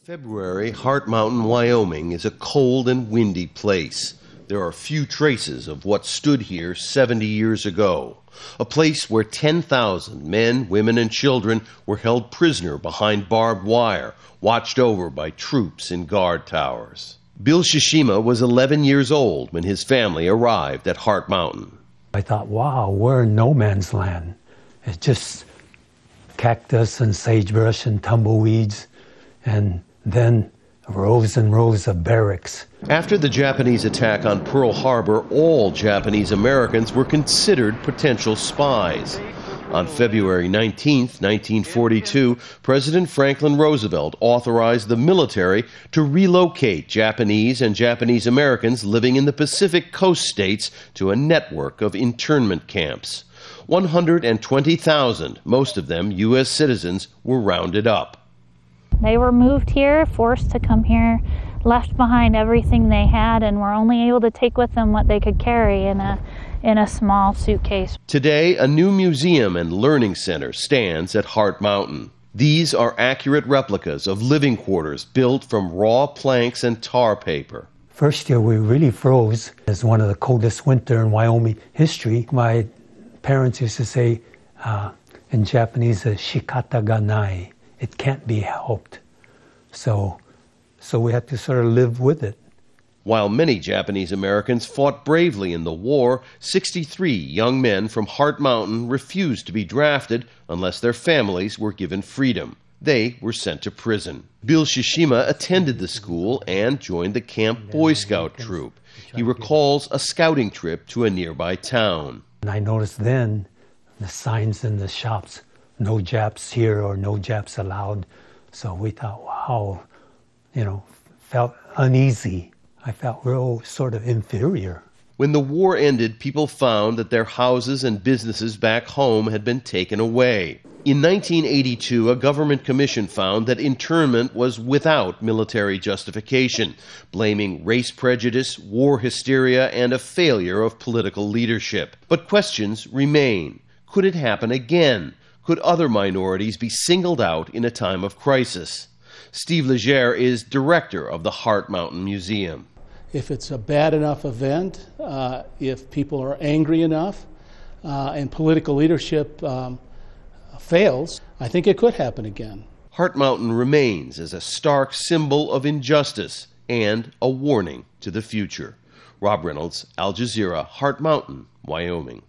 February, Heart Mountain, Wyoming is a cold and windy place. There are few traces of what stood here 70 years ago. A place where 10,000 men, women, and children were held prisoner behind barbed wire, watched over by troops in guard towers. Bill Shishima was 11 years old when his family arrived at Heart Mountain. I thought, wow, we're in no man's land. It's just cactus and sagebrush and tumbleweeds, and then rows and rows of barracks. After the Japanese attack on Pearl Harbour, all Japanese Americans were considered potential spies. On February 19, 1942, President Franklin Roosevelt authorized the military to relocate Japanese and Japanese Americans living in the Pacific Coast states to a network of internment camps. 120,000, most of them U.S. citizens, were rounded up. They were moved here, forced to come here, left behind everything they had, and were only able to take with them what they could carry in a small suitcase. Today, a new museum and learning center stands at Heart Mountain. These are accurate replicas of living quarters built from raw planks and tar paper. First year we really froze. It's one of the coldest winter in Wyoming history. My parents used to say in Japanese, shikata ga nai. It can't be helped. So we had to sort of live with it. While many Japanese Americans fought bravely in the war, 63 young men from Heart Mountain refused to be drafted unless their families were given freedom. They were sent to prison. Bill Shishima attended the school and joined the Camp Boy Scout troop. He recalls a scouting trip to a nearby town. And I noticed then the signs in the shops, no Japs here or no Japs allowed. So we thought, wow, felt uneasy. I felt real sort of inferior. When the war ended, people found that their houses and businesses back home had been taken away. In 1982, a government commission found that internment was without military justification, blaming race prejudice, war hysteria, and a failure of political leadership. But questions remain. Could it happen again? Could other minorities be singled out in a time of crisis? Steve Legere is director of the Heart Mountain Museum. If it's a bad enough event, if people are angry enough, and political leadership fails, I think it could happen again. Heart Mountain remains as a stark symbol of injustice and a warning to the future. Rob Reynolds, Al Jazeera, Heart Mountain, Wyoming.